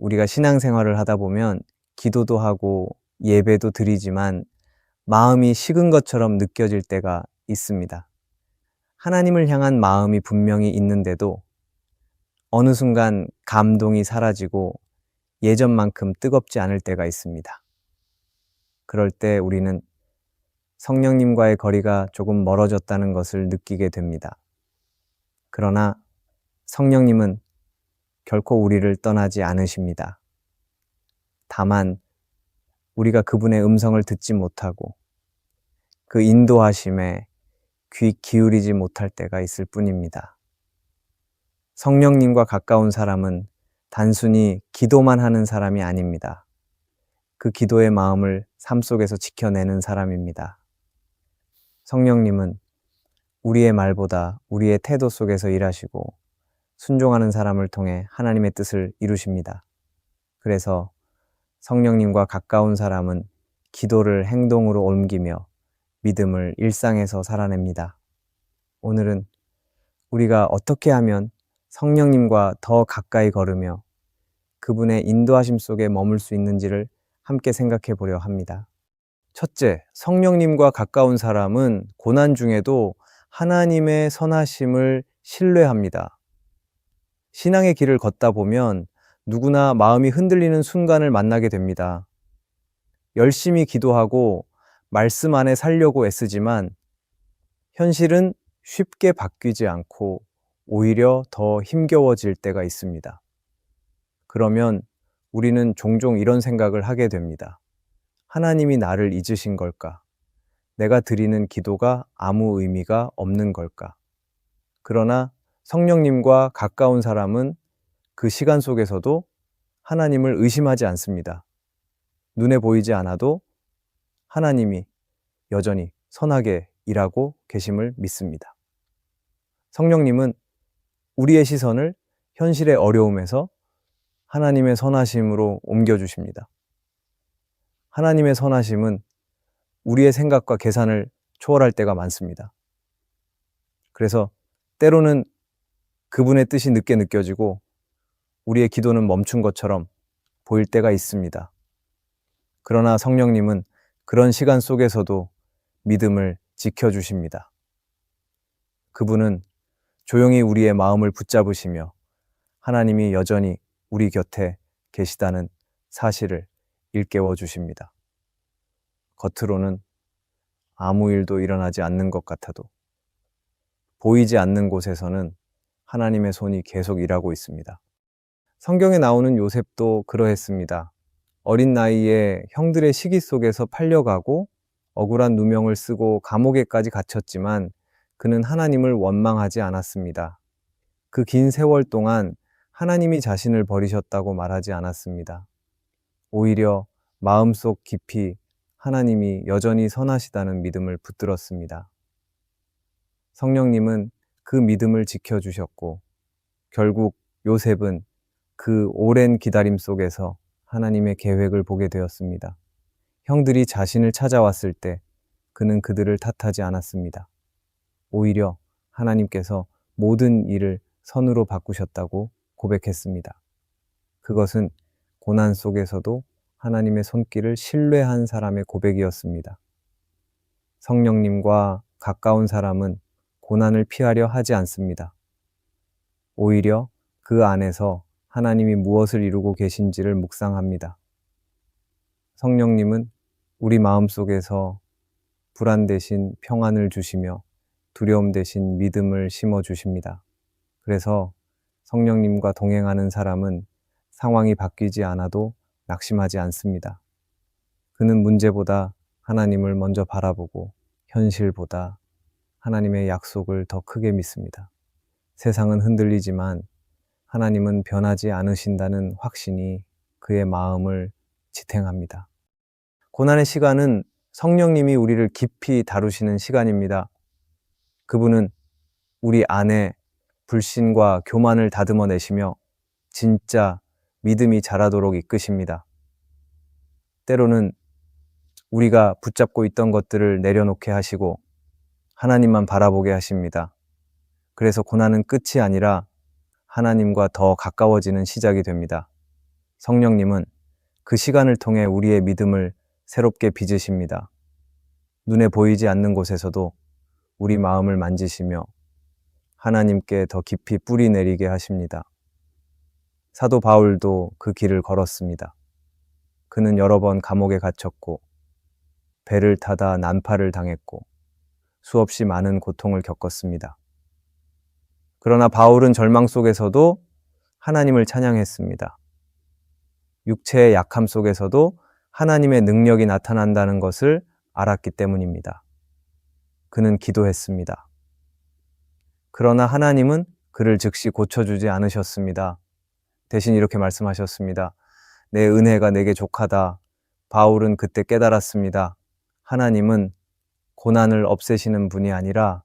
우리가 신앙생활을 하다 보면 기도도 하고 예배도 드리지만 마음이 식은 것처럼 느껴질 때가 있습니다. 하나님을 향한 마음이 분명히 있는데도 어느 순간 감동이 사라지고 예전만큼 뜨겁지 않을 때가 있습니다. 그럴 때 우리는 성령님과의 거리가 조금 멀어졌다는 것을 느끼게 됩니다. 그러나 성령님은 결코 우리를 떠나지 않으십니다. 다만 우리가 그분의 음성을 듣지 못하고 그 인도하심에 귀 기울이지 못할 때가 있을 뿐입니다. 성령님과 가까운 사람은 단순히 기도만 하는 사람이 아닙니다. 그 기도의 마음을 삶 속에서 지켜내는 사람입니다. 성령님은 우리의 말보다 우리의 태도 속에서 일하시고 순종하는 사람을 통해 하나님의 뜻을 이루십니다. 그래서 성령님과 가까운 사람은 기도를 행동으로 옮기며 믿음을 일상에서 살아냅니다. 오늘은 우리가 어떻게 하면 성령님과 더 가까이 걸으며 그분의 인도하심 속에 머물 수 있는지를 함께 생각해 보려 합니다. 첫째, 성령님과 가까운 사람은 고난 중에도 하나님의 선하심을 신뢰합니다. 신앙의 길을 걷다 보면 누구나 마음이 흔들리는 순간을 만나게 됩니다. 열심히 기도하고 말씀 안에 살려고 애쓰지만 현실은 쉽게 바뀌지 않고 오히려 더 힘겨워질 때가 있습니다. 그러면 우리는 종종 이런 생각을 하게 됩니다. 하나님이 나를 잊으신 걸까? 내가 드리는 기도가 아무 의미가 없는 걸까? 그러나 성령님과 가까운 사람은 그 시간 속에서도 하나님을 의심하지 않습니다. 눈에 보이지 않아도 하나님이 여전히 선하게 일하고 계심을 믿습니다. 성령님은 우리의 시선을 현실의 어려움에서 하나님의 선하심으로 옮겨주십니다. 하나님의 선하심은 우리의 생각과 계산을 초월할 때가 많습니다. 그래서 때로는 그분의 뜻이 늦게 느껴지고 우리의 기도는 멈춘 것처럼 보일 때가 있습니다. 그러나 성령님은 그런 시간 속에서도 믿음을 지켜주십니다. 그분은 조용히 우리의 마음을 붙잡으시며 하나님이 여전히 우리 곁에 계시다는 사실을 일깨워 주십니다. 겉으로는 아무 일도 일어나지 않는 것 같아도 보이지 않는 곳에서는 하나님의 손이 계속 일하고 있습니다. 성경에 나오는 요셉도 그러했습니다. 어린 나이에 형들의 시기 속에서 팔려가고 억울한 누명을 쓰고 감옥에까지 갇혔지만 그는 하나님을 원망하지 않았습니다. 그 긴 세월 동안 하나님이 자신을 버리셨다고 말하지 않았습니다. 오히려 마음속 깊이 하나님이 여전히 선하시다는 믿음을 붙들었습니다. 성령님은 그 믿음을 지켜주셨고 결국 요셉은 그 오랜 기다림 속에서 하나님의 계획을 보게 되었습니다. 형들이 자신을 찾아왔을 때 그는 그들을 탓하지 않았습니다. 오히려 하나님께서 모든 일을 선으로 바꾸셨다고 고백했습니다. 그것은 고난 속에서도 하나님의 손길을 신뢰한 사람의 고백이었습니다. 성령님과 가까운 사람은 고난을 피하려 하지 않습니다. 오히려 그 안에서 하나님이 무엇을 이루고 계신지를 묵상합니다. 성령님은 우리 마음속에서 불안 대신 평안을 주시며 두려움 대신 믿음을 심어주십니다. 그래서 성령님과 동행하는 사람은 상황이 바뀌지 않아도 낙심하지 않습니다. 그는 문제보다 하나님을 먼저 바라보고 현실보다 하나님의 약속을 더 크게 믿습니다. 세상은 흔들리지만 하나님은 변하지 않으신다는 확신이 그의 마음을 지탱합니다. 고난의 시간은 성령님이 우리를 깊이 다루시는 시간입니다. 그분은 우리 안에 불신과 교만을 다듬어내시며 진짜 믿음이 자라도록 이끄십니다. 때로는 우리가 붙잡고 있던 것들을 내려놓게 하시고 하나님만 바라보게 하십니다. 그래서 고난은 끝이 아니라 하나님과 더 가까워지는 시작이 됩니다. 성령님은 그 시간을 통해 우리의 믿음을 새롭게 빚으십니다. 눈에 보이지 않는 곳에서도 우리 마음을 만지시며 하나님께 더 깊이 뿌리 내리게 하십니다. 사도 바울도 그 길을 걸었습니다. 그는 여러 번 감옥에 갇혔고 배를 타다 난파를 당했고 수없이 많은 고통을 겪었습니다. 그러나 바울은 절망 속에서도 하나님을 찬양했습니다. 육체의 약함 속에서도 하나님의 능력이 나타난다는 것을 알았기 때문입니다. 그는 기도했습니다. 그러나 하나님은 그를 즉시 고쳐주지 않으셨습니다. 대신 이렇게 말씀하셨습니다. 내 은혜가 내게 족하다. 바울은 그때 깨달았습니다. 하나님은 고난을 없애시는 분이 아니라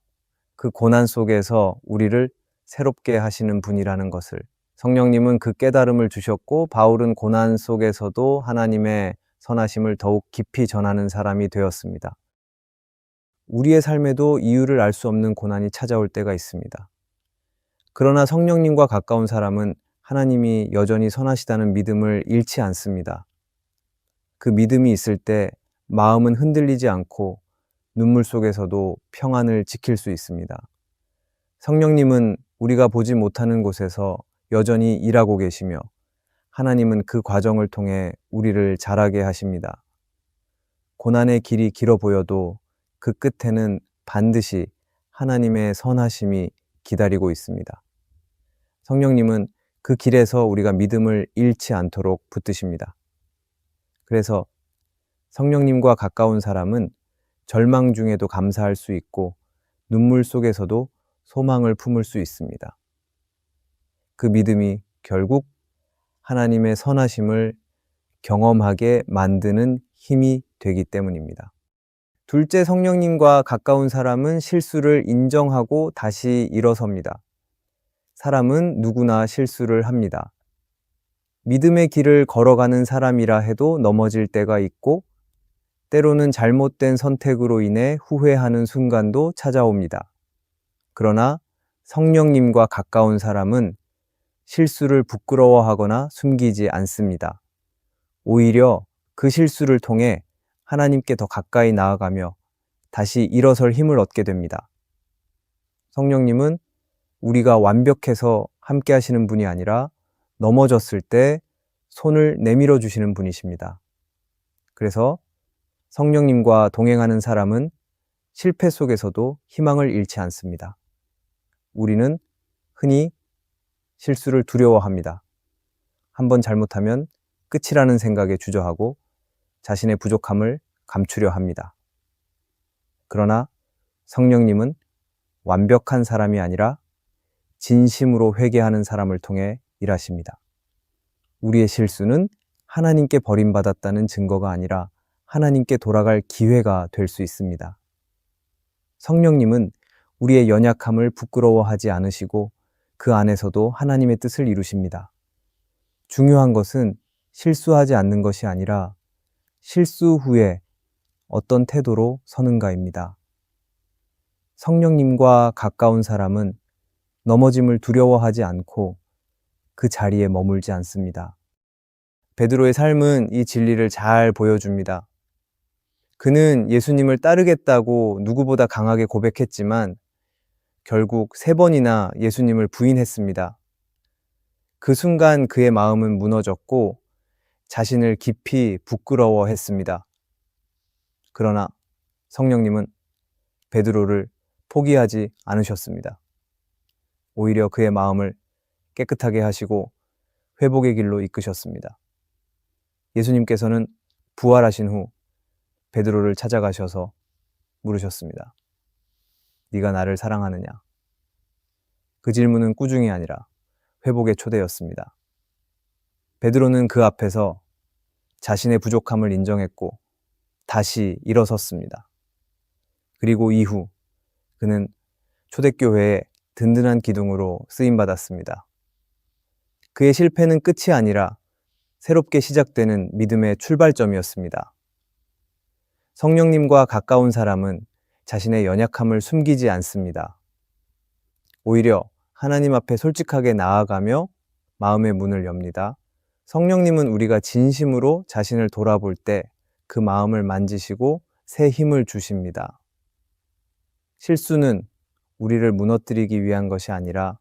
그 고난 속에서 우리를 새롭게 하시는 분이라는 것을, 성령님은 그 깨달음을 주셨고 바울은 고난 속에서도 하나님의 선하심을 더욱 깊이 전하는 사람이 되었습니다. 우리의 삶에도 이유를 알 수 없는 고난이 찾아올 때가 있습니다. 그러나 성령님과 가까운 사람은 하나님이 여전히 선하시다는 믿음을 잃지 않습니다. 그 믿음이 있을 때 마음은 흔들리지 않고 눈물 속에서도 평안을 지킬 수 있습니다. 성령님은 우리가 보지 못하는 곳에서 여전히 일하고 계시며 하나님은 그 과정을 통해 우리를 자라게 하십니다. 고난의 길이 길어 보여도 그 끝에는 반드시 하나님의 선하심이 기다리고 있습니다. 성령님은 그 길에서 우리가 믿음을 잃지 않도록 붙드십니다. 그래서 성령님과 가까운 사람은 절망 중에도 감사할 수 있고 눈물 속에서도 소망을 품을 수 있습니다. 그 믿음이 결국 하나님의 선하심을 경험하게 만드는 힘이 되기 때문입니다. 둘째, 성령님과 가까운 사람은 실수를 인정하고 다시 일어섭니다. 사람은 누구나 실수를 합니다. 믿음의 길을 걸어가는 사람이라 해도 넘어질 때가 있고 때로는 잘못된 선택으로 인해 후회하는 순간도 찾아옵니다. 그러나 성령님과 가까운 사람은 실수를 부끄러워하거나 숨기지 않습니다. 오히려 그 실수를 통해 하나님께 더 가까이 나아가며 다시 일어설 힘을 얻게 됩니다. 성령님은 우리가 완벽해서 함께 하시는 분이 아니라 넘어졌을 때 손을 내밀어 주시는 분이십니다. 그래서 성령님과 동행하는 사람은 실패 속에서도 희망을 잃지 않습니다. 우리는 흔히 실수를 두려워합니다. 한번 잘못하면 끝이라는 생각에 주저하고 자신의 부족함을 감추려 합니다. 그러나 성령님은 완벽한 사람이 아니라 진심으로 회개하는 사람을 통해 일하십니다. 우리의 실수는 하나님께 버림받았다는 증거가 아니라 하나님께 돌아갈 기회가 될 수 있습니다. 성령님은 우리의 연약함을 부끄러워하지 않으시고 그 안에서도 하나님의 뜻을 이루십니다. 중요한 것은 실수하지 않는 것이 아니라 실수 후에 어떤 태도로 서는가입니다. 성령님과 가까운 사람은 넘어짐을 두려워하지 않고 그 자리에 머물지 않습니다. 베드로의 삶은 이 진리를 잘 보여줍니다. 그는 예수님을 따르겠다고 누구보다 강하게 고백했지만 결국 3번이나 예수님을 부인했습니다. 그 순간 그의 마음은 무너졌고 자신을 깊이 부끄러워했습니다. 그러나 성령님은 베드로를 포기하지 않으셨습니다. 오히려 그의 마음을 깨끗하게 하시고 회복의 길로 이끄셨습니다. 예수님께서는 부활하신 후 베드로를 찾아가셔서 물으셨습니다. 네가 나를 사랑하느냐? 그 질문은 꾸중이 아니라 회복의 초대였습니다. 베드로는 그 앞에서 자신의 부족함을 인정했고 다시 일어섰습니다. 그리고 이후 그는 초대교회의 든든한 기둥으로 쓰임받았습니다. 그의 실패는 끝이 아니라 새롭게 시작되는 믿음의 출발점이었습니다. 성령님과 가까운 사람은 자신의 연약함을 숨기지 않습니다. 오히려 하나님 앞에 솔직하게 나아가며 마음의 문을 엽니다. 성령님은 우리가 진심으로 자신을 돌아볼 때 그 마음을 만지시고 새 힘을 주십니다. 실수는 우리를 무너뜨리기 위한 것이 아니라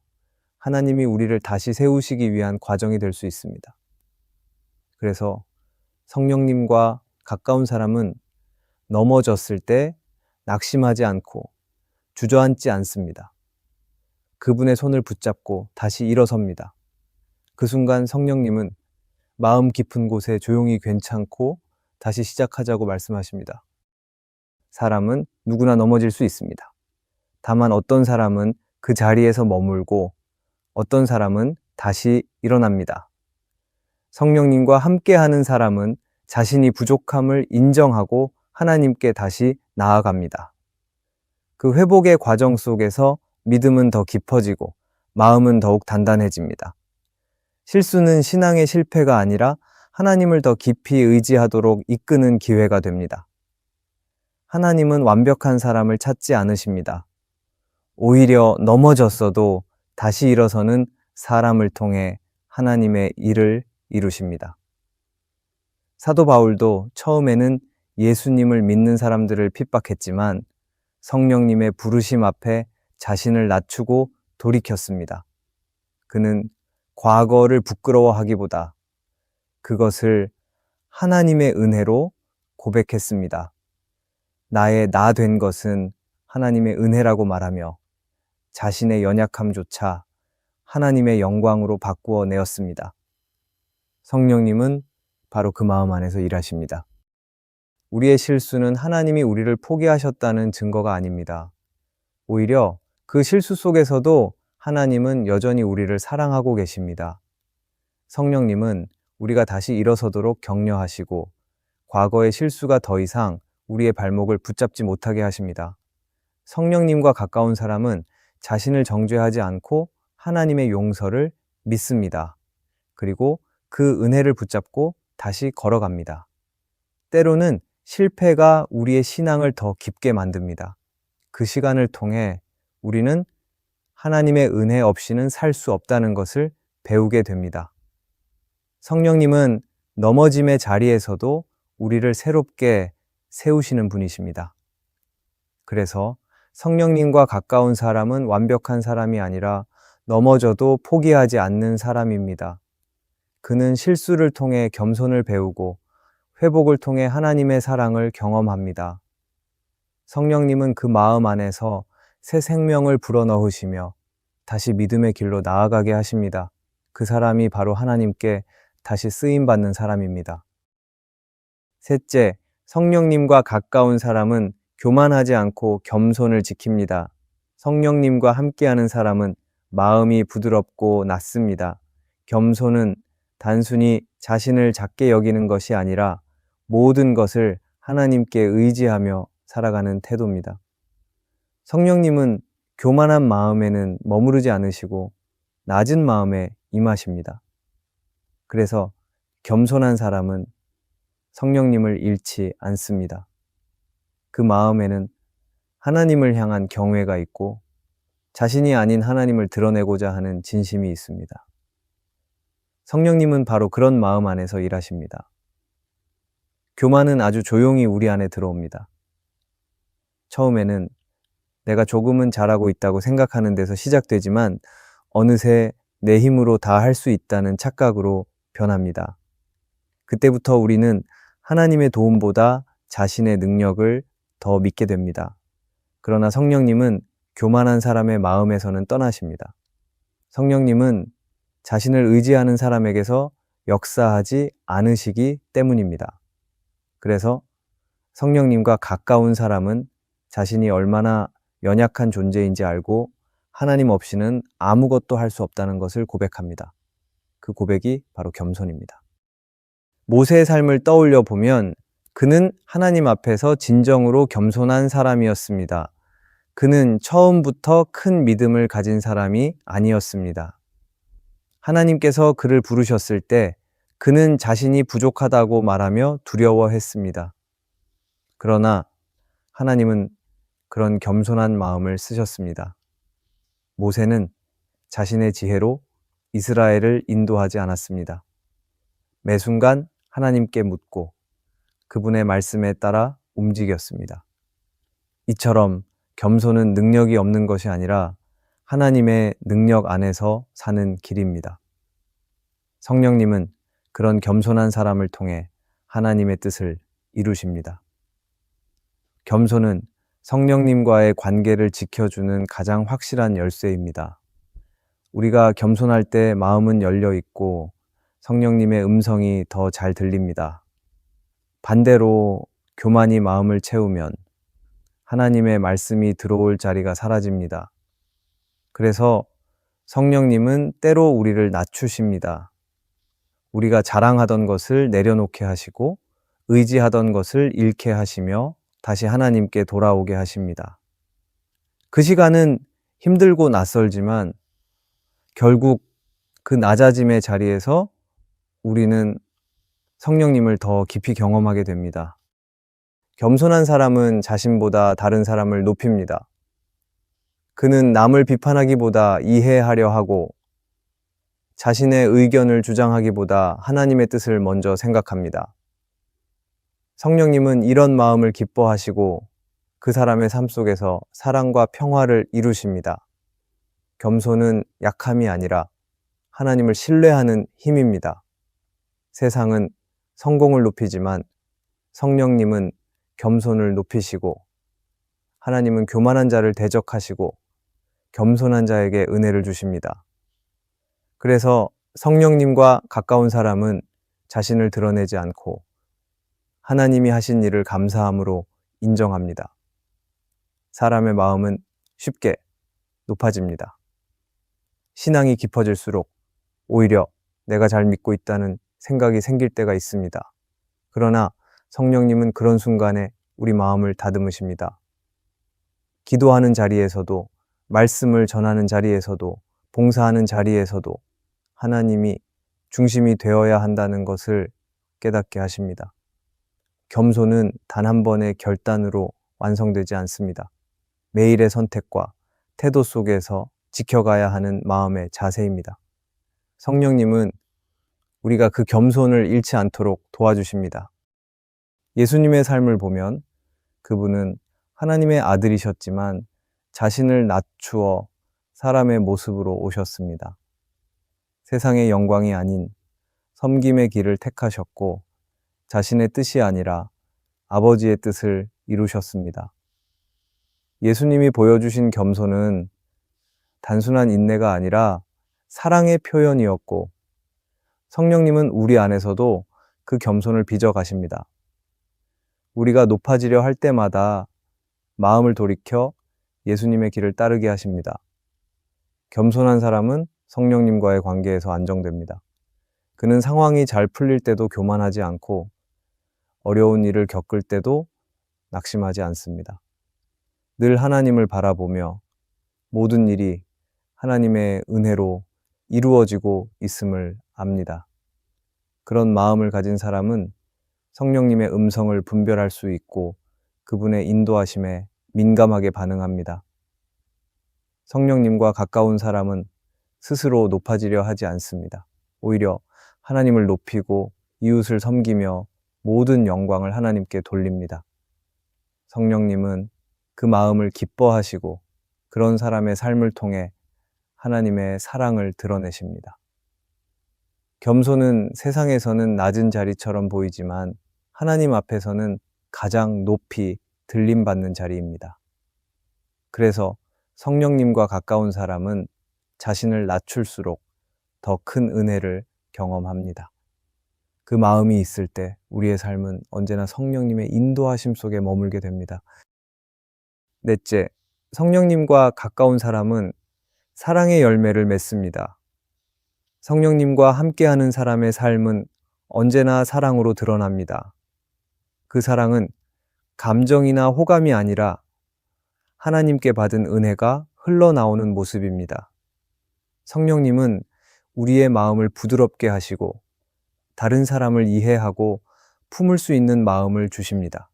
하나님이 우리를 다시 세우시기 위한 과정이 될 수 있습니다. 그래서 성령님과 가까운 사람은 넘어졌을 때 낙심하지 않고 주저앉지 않습니다. 그분의 손을 붙잡고 다시 일어섭니다. 그 순간 성령님은 마음 깊은 곳에 조용히 괜찮고 다시 시작하자고 말씀하십니다. 사람은 누구나 넘어질 수 있습니다. 다만 어떤 사람은 그 자리에서 머물고 어떤 사람은 다시 일어납니다. 성령님과 함께하는 사람은 자신이 부족함을 인정하고 하나님께 다시 나아갑니다. 그 회복의 과정 속에서 믿음은 더 깊어지고 마음은 더욱 단단해집니다. 실수는 신앙의 실패가 아니라 하나님을 더 깊이 의지하도록 이끄는 기회가 됩니다. 하나님은 완벽한 사람을 찾지 않으십니다. 오히려 넘어졌어도 다시 일어서는 사람을 통해 하나님의 일을 이루십니다. 사도 바울도 처음에는 예수님을 믿는 사람들을 핍박했지만 성령님의 부르심 앞에 자신을 낮추고 돌이켰습니다. 그는 과거를 부끄러워하기보다 그것을 하나님의 은혜로 고백했습니다. 나의 나 된 것은 하나님의 은혜라고 말하며 자신의 연약함조차 하나님의 영광으로 바꾸어 내었습니다. 성령님은 바로 그 마음 안에서 일하십니다. 우리의 실수는 하나님이 우리를 포기하셨다는 증거가 아닙니다. 오히려 그 실수 속에서도 하나님은 여전히 우리를 사랑하고 계십니다. 성령님은 우리가 다시 일어서도록 격려하시고 과거의 실수가 더 이상 우리의 발목을 붙잡지 못하게 하십니다. 성령님과 가까운 사람은 자신을 정죄하지 않고 하나님의 용서를 믿습니다. 그리고 그 은혜를 붙잡고 다시 걸어갑니다. 때로는 실패가 우리의 신앙을 더 깊게 만듭니다. 그 시간을 통해 우리는 하나님의 은혜 없이는 살 수 없다는 것을 배우게 됩니다. 성령님은 넘어짐의 자리에서도 우리를 새롭게 세우시는 분이십니다. 그래서 성령님과 가까운 사람은 완벽한 사람이 아니라 넘어져도 포기하지 않는 사람입니다. 그는 실수를 통해 겸손을 배우고 회복을 통해 하나님의 사랑을 경험합니다. 성령님은 그 마음 안에서 새 생명을 불어넣으시며 다시 믿음의 길로 나아가게 하십니다. 그 사람이 바로 하나님께 다시 쓰임받는 사람입니다. 셋째, 성령님과 가까운 사람은 교만하지 않고 겸손을 지킵니다. 성령님과 함께하는 사람은 마음이 부드럽고 낮습니다. 겸손은 단순히 자신을 작게 여기는 것이 아니라 모든 것을 하나님께 의지하며 살아가는 태도입니다. 성령님은 교만한 마음에는 머무르지 않으시고 낮은 마음에 임하십니다. 그래서 겸손한 사람은 성령님을 잃지 않습니다. 그 마음에는 하나님을 향한 경외가 있고 자신이 아닌 하나님을 드러내고자 하는 진심이 있습니다. 성령님은 바로 그런 마음 안에서 일하십니다. 교만은 아주 조용히 우리 안에 들어옵니다. 처음에는 내가 조금은 잘하고 있다고 생각하는 데서 시작되지만 어느새 내 힘으로 다 할 수 있다는 착각으로 변합니다. 그때부터 우리는 하나님의 도움보다 자신의 능력을 더 믿게 됩니다. 그러나 성령님은 교만한 사람의 마음에서는 떠나십니다. 성령님은 자신을 의지하는 사람에게서 역사하지 않으시기 때문입니다. 그래서 성령님과 가까운 사람은 자신이 얼마나 연약한 존재인지 알고 하나님 없이는 아무것도 할 수 없다는 것을 고백합니다. 그 고백이 바로 겸손입니다. 모세의 삶을 떠올려 보면 그는 하나님 앞에서 진정으로 겸손한 사람이었습니다. 그는 처음부터 큰 믿음을 가진 사람이 아니었습니다. 하나님께서 그를 부르셨을 때 그는 자신이 부족하다고 말하며 두려워했습니다. 그러나 하나님은 그런 겸손한 마음을 쓰셨습니다. 모세는 자신의 지혜로 이스라엘을 인도하지 않았습니다. 매 순간 하나님께 묻고 그분의 말씀에 따라 움직였습니다. 이처럼 겸손은 능력이 없는 것이 아니라 하나님의 능력 안에서 사는 길입니다. 성령님은 그런 겸손한 사람을 통해 하나님의 뜻을 이루십니다. 겸손은 성령님과의 관계를 지켜주는 가장 확실한 열쇠입니다. 우리가 겸손할 때 마음은 열려 있고 성령님의 음성이 더 잘 들립니다. 반대로 교만이 마음을 채우면 하나님의 말씀이 들어올 자리가 사라집니다. 그래서 성령님은 때로 우리를 낮추십니다. 우리가 자랑하던 것을 내려놓게 하시고 의지하던 것을 잃게 하시며 다시 하나님께 돌아오게 하십니다. 그 시간은 힘들고 낯설지만 결국 그 낮아짐의 자리에서 우리는 성령님을 더 깊이 경험하게 됩니다. 겸손한 사람은 자신보다 다른 사람을 높입니다. 그는 남을 비판하기보다 이해하려 하고 자신의 의견을 주장하기보다 하나님의 뜻을 먼저 생각합니다. 성령님은 이런 마음을 기뻐하시고 그 사람의 삶 속에서 사랑과 평화를 이루십니다. 겸손은 약함이 아니라 하나님을 신뢰하는 힘입니다. 세상은 성공을 높이지만 성령님은 겸손을 높이시고 하나님은 교만한 자를 대적하시고 겸손한 자에게 은혜를 주십니다. 그래서 성령님과 가까운 사람은 자신을 드러내지 않고 하나님이 하신 일을 감사함으로 인정합니다. 사람의 마음은 쉽게 높아집니다. 신앙이 깊어질수록 오히려 내가 잘 믿고 있다는 생각이 생길 때가 있습니다. 그러나 성령님은 그런 순간에 우리 마음을 다듬으십니다. 기도하는 자리에서도, 말씀을 전하는 자리에서도, 봉사하는 자리에서도 하나님이 중심이 되어야 한다는 것을 깨닫게 하십니다. 겸손은 단 한 번의 결단으로 완성되지 않습니다. 매일의 선택과 태도 속에서 지켜가야 하는 마음의 자세입니다. 성령님은 우리가 그 겸손을 잃지 않도록 도와주십니다. 예수님의 삶을 보면 그분은 하나님의 아들이셨지만 자신을 낮추어 사람의 모습으로 오셨습니다. 세상의 영광이 아닌 섬김의 길을 택하셨고 자신의 뜻이 아니라 아버지의 뜻을 이루셨습니다. 예수님이 보여주신 겸손은 단순한 인내가 아니라 사랑의 표현이었고 성령님은 우리 안에서도 그 겸손을 빚어가십니다. 우리가 높아지려 할 때마다 마음을 돌이켜 예수님의 길을 따르게 하십니다. 겸손한 사람은 성령님과의 관계에서 안정됩니다. 그는 상황이 잘 풀릴 때도 교만하지 않고 어려운 일을 겪을 때도 낙심하지 않습니다. 늘 하나님을 바라보며 모든 일이 하나님의 은혜로 이루어지고 있음을 압니다. 그런 마음을 가진 사람은 성령님의 음성을 분별할 수 있고 그분의 인도하심에 민감하게 반응합니다. 성령님과 가까운 사람은 스스로 높아지려 하지 않습니다. 오히려 하나님을 높이고 이웃을 섬기며 모든 영광을 하나님께 돌립니다. 성령님은 그 마음을 기뻐하시고 그런 사람의 삶을 통해 하나님의 사랑을 드러내십니다. 겸손은 세상에서는 낮은 자리처럼 보이지만 하나님 앞에서는 가장 높이 들림받는 자리입니다. 그래서 성령님과 가까운 사람은 자신을 낮출수록 더 큰 은혜를 경험합니다. 그 마음이 있을 때 우리의 삶은 언제나 성령님의 인도하심 속에 머물게 됩니다. 넷째, 성령님과 가까운 사람은 사랑의 열매를 맺습니다. 성령님과 함께하는 사람의 삶은 언제나 사랑으로 드러납니다. 그 사랑은 감정이나 호감이 아니라 하나님께 받은 은혜가 흘러나오는 모습입니다. 성령님은 우리의 마음을 부드럽게 하시고 다른 사람을 이해하고 품을 수 있는 마음을 주십니다.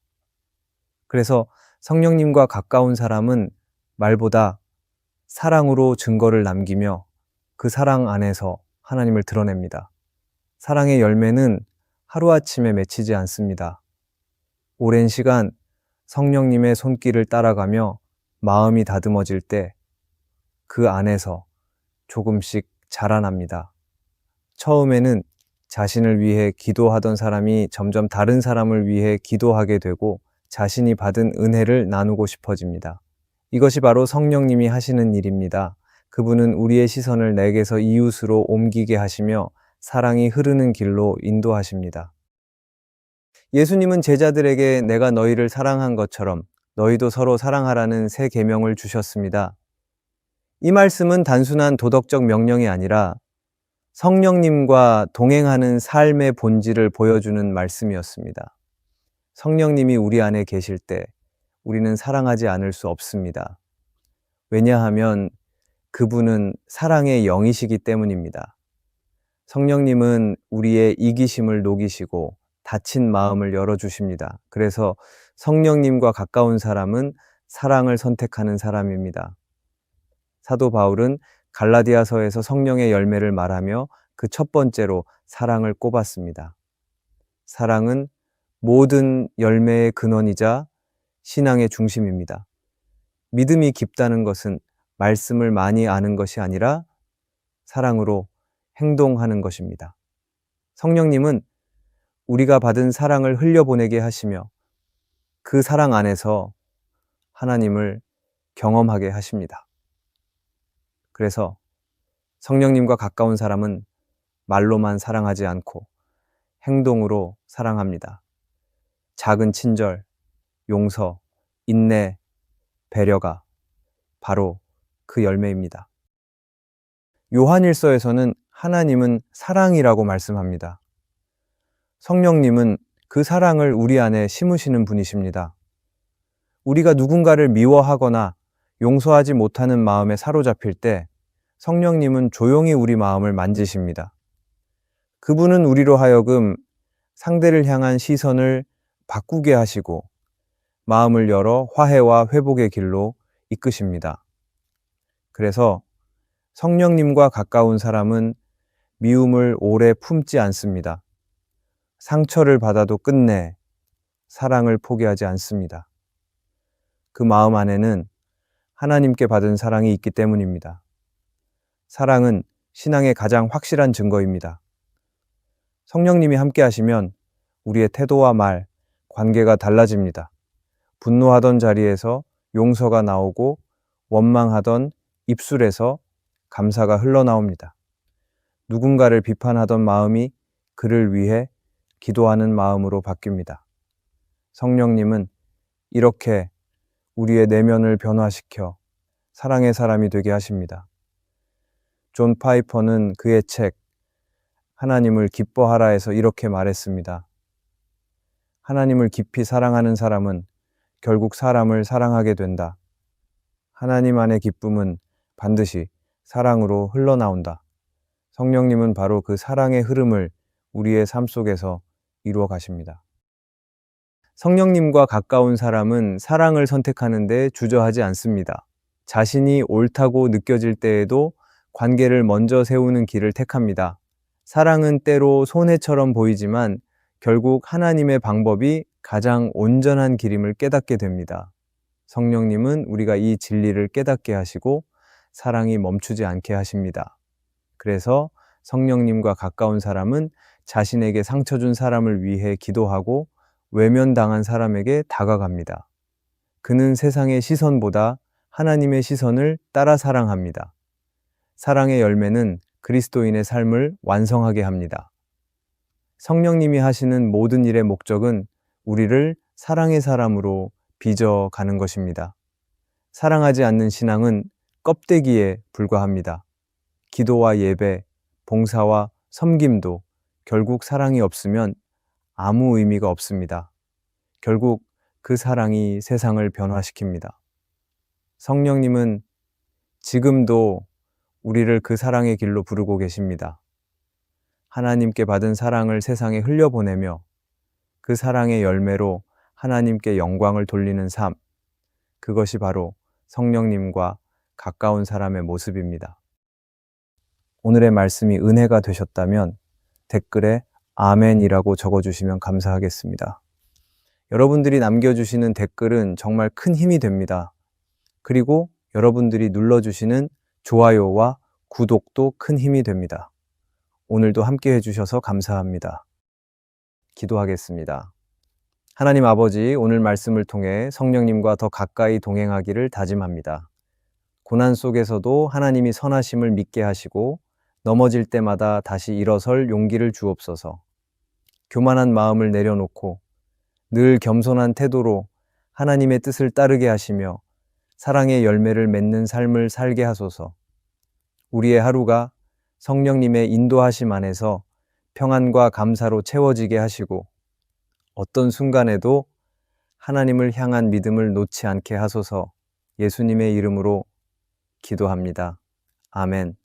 그래서 성령님과 가까운 사람은 말보다 사랑으로 증거를 남기며 그 사랑 안에서 하나님을 드러냅니다. 사랑의 열매는 하루아침에 맺히지 않습니다. 오랜 시간 성령님의 손길을 따라가며 마음이 다듬어질 때 그 안에서 조금씩 자라납니다. 처음에는 자신을 위해 기도하던 사람이 점점 다른 사람을 위해 기도하게 되고 자신이 받은 은혜를 나누고 싶어집니다. 이것이 바로 성령님이 하시는 일입니다. 그분은 우리의 시선을 내게서 이웃으로 옮기게 하시며 사랑이 흐르는 길로 인도하십니다. 예수님은 제자들에게 내가 너희를 사랑한 것처럼 너희도 서로 사랑하라는 새 계명을 주셨습니다. 이 말씀은 단순한 도덕적 명령이 아니라 성령님과 동행하는 삶의 본질을 보여주는 말씀이었습니다. 성령님이 우리 안에 계실 때 우리는 사랑하지 않을 수 없습니다. 왜냐하면 그분은 사랑의 영이시기 때문입니다. 성령님은 우리의 이기심을 녹이시고 닫힌 마음을 열어주십니다. 그래서 성령님과 가까운 사람은 사랑을 선택하는 사람입니다. 사도 바울은 갈라디아서에서 성령의 열매를 말하며 그 첫 번째로 사랑을 꼽았습니다. 사랑은 모든 열매의 근원이자 신앙의 중심입니다. 믿음이 깊다는 것은 말씀을 많이 아는 것이 아니라 사랑으로 행동하는 것입니다. 성령님은 우리가 받은 사랑을 흘려보내게 하시며 그 사랑 안에서 하나님을 경험하게 하십니다. 그래서 성령님과 가까운 사람은 말로만 사랑하지 않고 행동으로 사랑합니다. 작은 친절, 용서, 인내, 배려가 바로 그 열매입니다. 요한일서에서는 하나님은 사랑이라고 말씀합니다. 성령님은 그 사랑을 우리 안에 심으시는 분이십니다. 우리가 누군가를 미워하거나 용서하지 못하는 마음에 사로잡힐 때 성령님은 조용히 우리 마음을 만지십니다. 그분은 우리로 하여금 상대를 향한 시선을 바꾸게 하시고 마음을 열어 화해와 회복의 길로 이끄십니다. 그래서 성령님과 가까운 사람은 미움을 오래 품지 않습니다. 상처를 받아도 끝내 사랑을 포기하지 않습니다. 그 마음 안에는 하나님께 받은 사랑이 있기 때문입니다. 사랑은 신앙의 가장 확실한 증거입니다. 성령님이 함께 하시면 우리의 태도와 말, 관계가 달라집니다. 분노하던 자리에서 용서가 나오고 원망하던 입술에서 감사가 흘러나옵니다. 누군가를 비판하던 마음이 그를 위해 기도하는 마음으로 바뀝니다. 성령님은 이렇게 우리의 내면을 변화시켜 사랑의 사람이 되게 하십니다. 존 파이퍼는 그의 책 하나님을 기뻐하라에서 이렇게 말했습니다. 하나님을 깊이 사랑하는 사람은 결국 사람을 사랑하게 된다. 하나님 안의 기쁨은 반드시 사랑으로 흘러나온다. 성령님은 바로 그 사랑의 흐름을 우리의 삶 속에서 이루어 가십니다. 성령님과 가까운 사람은 사랑을 선택하는 데 주저하지 않습니다. 자신이 옳다고 느껴질 때에도 관계를 먼저 세우는 길을 택합니다. 사랑은 때로 손해처럼 보이지만 결국 하나님의 방법이 가장 온전한 길임을 깨닫게 됩니다. 성령님은 우리가 이 진리를 깨닫게 하시고 사랑이 멈추지 않게 하십니다. 그래서 성령님과 가까운 사람은 자신에게 상처 준 사람을 위해 기도하고 외면당한 사람에게 다가갑니다. 그는 세상의 시선보다 하나님의 시선을 따라 사랑합니다. 사랑의 열매는 그리스도인의 삶을 완성하게 합니다. 성령님이 하시는 모든 일의 목적은 우리를 사랑의 사람으로 빚어가는 것입니다. 사랑하지 않는 신앙은 껍데기에 불과합니다. 기도와 예배, 봉사와 섬김도 결국 사랑이 없으면 아무 의미가 없습니다. 결국 그 사랑이 세상을 변화시킵니다. 성령님은 지금도 우리를 그 사랑의 길로 부르고 계십니다. 하나님께 받은 사랑을 세상에 흘려보내며 그 사랑의 열매로 하나님께 영광을 돌리는 삶, 그것이 바로 성령님과 가까운 사람의 모습입니다. 오늘의 말씀이 은혜가 되셨다면 댓글에 아멘이라고 적어주시면 감사하겠습니다. 여러분들이 남겨주시는 댓글은 정말 큰 힘이 됩니다. 그리고 여러분들이 눌러주시는 좋아요와 구독도 큰 힘이 됩니다. 오늘도 함께 해주셔서 감사합니다. 기도하겠습니다. 하나님 아버지, 오늘 말씀을 통해 성령님과 더 가까이 동행하기를 다짐합니다. 고난 속에서도 하나님이 선하심을 믿게 하시고 넘어질 때마다 다시 일어설 용기를 주옵소서. 교만한 마음을 내려놓고 늘 겸손한 태도로 하나님의 뜻을 따르게 하시며 사랑의 열매를 맺는 삶을 살게 하소서. 우리의 하루가 성령님의 인도하심 안에서 평안과 감사로 채워지게 하시고 어떤 순간에도 하나님을 향한 믿음을 놓지 않게 하소서. 예수님의 이름으로 기도합니다. 아멘.